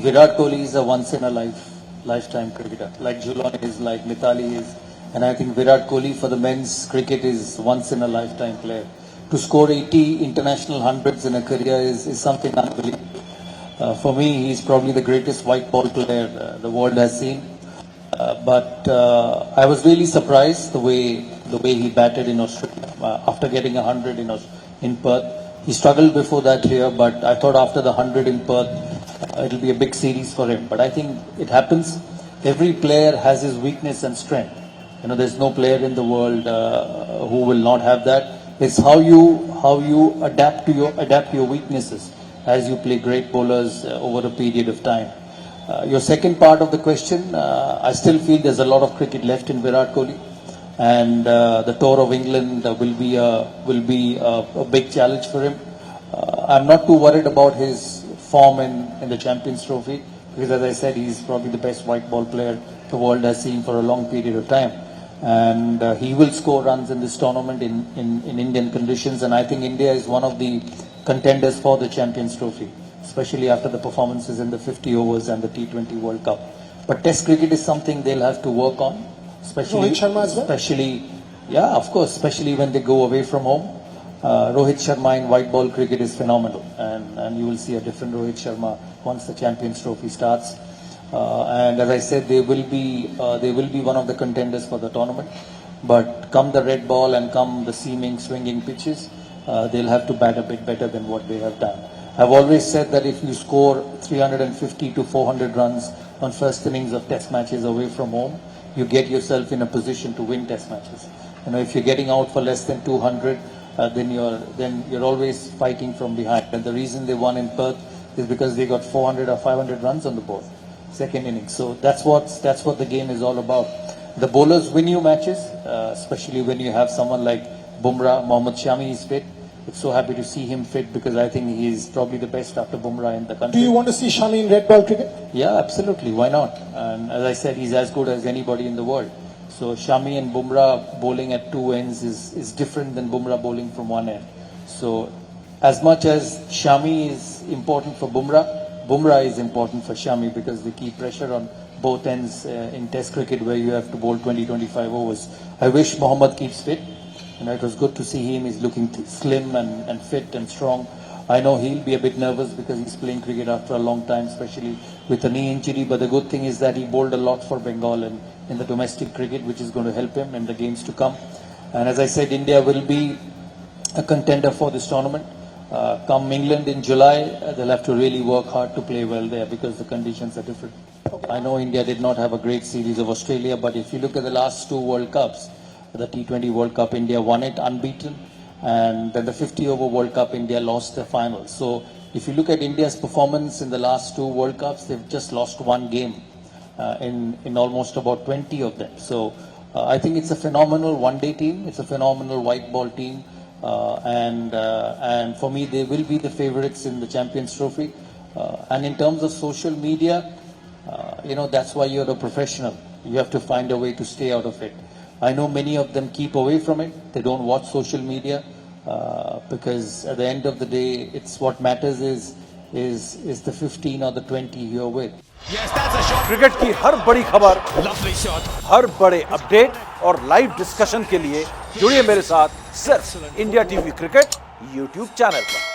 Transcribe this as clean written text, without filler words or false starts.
Virat Kohli is a once in a lifetime cricketer, like Jhulon is, like Mithali is, and I think Virat Kohli for the men's cricket is once in a lifetime player. To score 80 international hundreds in a career is something unbelievable. For me, he's probably the greatest white ball player the world has seen. But I was really surprised the way he batted in Australia after getting 100 in Perth. He struggled before that here, but I thought after the 100 in Perth, it'll be a big series for him. But I think it happens. Every player has his weakness and strength. You know, there's no player in the world who will not have that. It's how you adapt your weaknesses as you play great bowlers over a period of time. Your second part of the question, I still feel there's a lot of cricket left in Virat Kohli, and the tour of England will be a big challenge for him. I'm not too worried about his form in the Champions Trophy, because as I said, he's probably the best white ball player the world has seen for a long period of time, and he will score runs in this tournament in Indian conditions, and I think India is one of the contenders for the Champions Trophy, especially after the performances in the 50 overs and the T20 World Cup. But Test cricket is something they'll have to work on, especially when they go away from home. Rohit Sharma in white ball cricket is phenomenal, and you will see a different Rohit Sharma once the Champions Trophy starts. And as I said, they will be one of the contenders for the tournament. But come the red ball and come the seaming, swinging pitches, they'll have to bat a bit better than what they have done. I've always said that if you score 350 to 400 runs on first innings of Test matches away from home, you get yourself in a position to win Test matches. You know, if you're getting out for less than 200, then you're always fighting from behind. And the reason they won in Perth is because they got 400 or 500 runs on the board, second innings. So that's what the game is all about. The bowlers win you matches, especially when you have someone like Bumrah. Mohammad Shami is fit. I'm so happy to see him fit, because I think he is probably the best after Bumrah in the country. Do you want to see Shami in red ball cricket? Yeah, absolutely. Why not? And as I said, he's as good as anybody in the world. So Shami and Bumrah bowling at two ends is different than Bumrah bowling from one end. So as much as Shami is important for Bumrah, Bumrah is important for Shami, because they keep pressure on both ends in Test cricket, where you have to bowl 20-25 overs. I wish Mohammad keeps fit. You know, it was good to see him. He's looking slim and fit and strong. I know he'll be a bit nervous because he's playing cricket after a long time, especially with a knee injury. But the good thing is that he bowled a lot for Bengal in the domestic cricket, which is going to help him in the games to come. And as I said, India will be a contender for this tournament. Come England in July, they'll have to really work hard to play well there, because the conditions are different. I know India did not have a great series of Australia, but if you look at the last two World Cups, the T20 World Cup, India won it unbeaten, and then the 50 over World Cup, India lost the final. So if you look at India's performance in the last two World Cups, they've just lost one game in almost about 20 of them. So I think it's a phenomenal one-day team. It's a phenomenal white ball team, and for me, they will be the favourites in the Champions Trophy. And in terms of social media, you know, that's why you're a professional. You have to find a way to stay out of it. I know many of them keep away from it. They don't watch social media because at the end of the day, it's what matters is the 15 or the 20 you're with. Yes, that's a shot. Cricket की हर बड़ी खबर, Lovely shot. हर बड़े update और live discussion के लिए जुड़िए मेरे साथ सिर्फ India TV cricket YouTube channel पर।